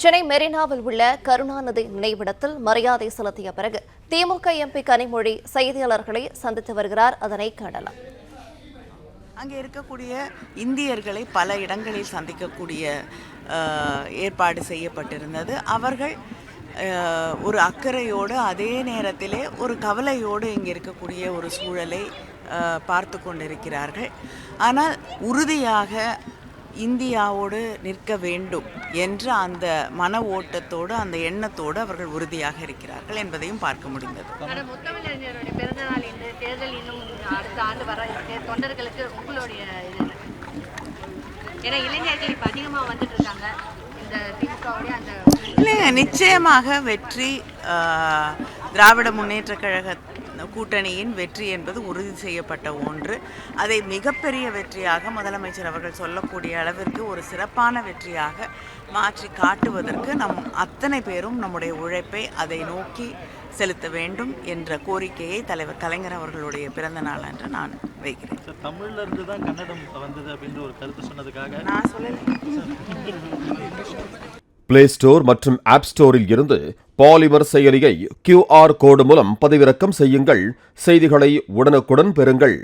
சென்னை மெரினாவில் உள்ள கருணாநிதி நினைவிடத்தில் மரியாதை செலுத்திய பிறகு திமுக எம்பி கனிமொழி செய்தியாளர்களை சந்தித்து வருகிறார். அதனை காணலாம். அங்கே இருக்கக்கூடிய இந்தியர்களை பல இடங்களில் சந்திக்கக்கூடிய ஏற்பாடு செய்யப்பட்டிருந்தது. அவர்கள் ஒரு அக்கறையோடு அதே நேரத்திலே ஒரு கவலையோடு இங்கே இருக்கக்கூடிய ஒரு சூழலை பார்த்து கொண்டிருக்கிறார்கள். ஆனால் உறுதியாக இந்தியாவோடு நிற்க வேண்டும் என்ற அந்த மன ஓட்டத்தோடு அந்த எண்ணத்தோடு அவர்கள் உறுதியாக இருக்கிறார்கள் என்பதையும் பார்க்க முடிந்தது. முத்தமிழறிஞருடைய பிறந்த நாள் இந்த தேர்தல் இன்னும் அடுத்த ஆண்டு வர தொண்டர்களுக்கு உங்களுடைய ஏன்னா இளைஞர்கள் இப்போ அதிகமாக வந்துட்டு இருக்காங்க இந்த திமுகவுடைய அந்த இல்லைங்க, நிச்சயமாக வெற்றி திராவிட முன்னேற்ற கழக கூட்டணியின் வெற்றி என்பது உறுதி செய்யப்பட்ட ஒன்று. அதை மிகப்பெரிய வெற்றியாக முதலமைச்சர் அவர்கள் சொல்லக்கூடிய அளவிற்கு ஒரு சிறப்பான வெற்றியாக மாற்றி காட்டுவதற்கு நம் அத்தனை பேரும் நம்முடைய உழைப்பை அதை நோக்கி செலுத்த வேண்டும் என்ற கோரிக்கையை தலைவர் கலைஞர் அவர்களுடைய பிறந்த நாள் அன்று நான் வைக்கிறேன். தமிழ்ல இருந்து தான் கன்னடம் வந்தது அப்படின்ற ஒரு கருத்து சொன்னதுக்காக நான் சொல்லலை. பிளே ஸ்டோர் மற்றும் ஆப் ஸ்டோரில் இருந்து பாலிமர் செயலியை QR கோடு மூலம் பதிவிறக்கம் செய்யுங்கள். செய்திகளை உடனுக்குடன் பெறுங்கள்.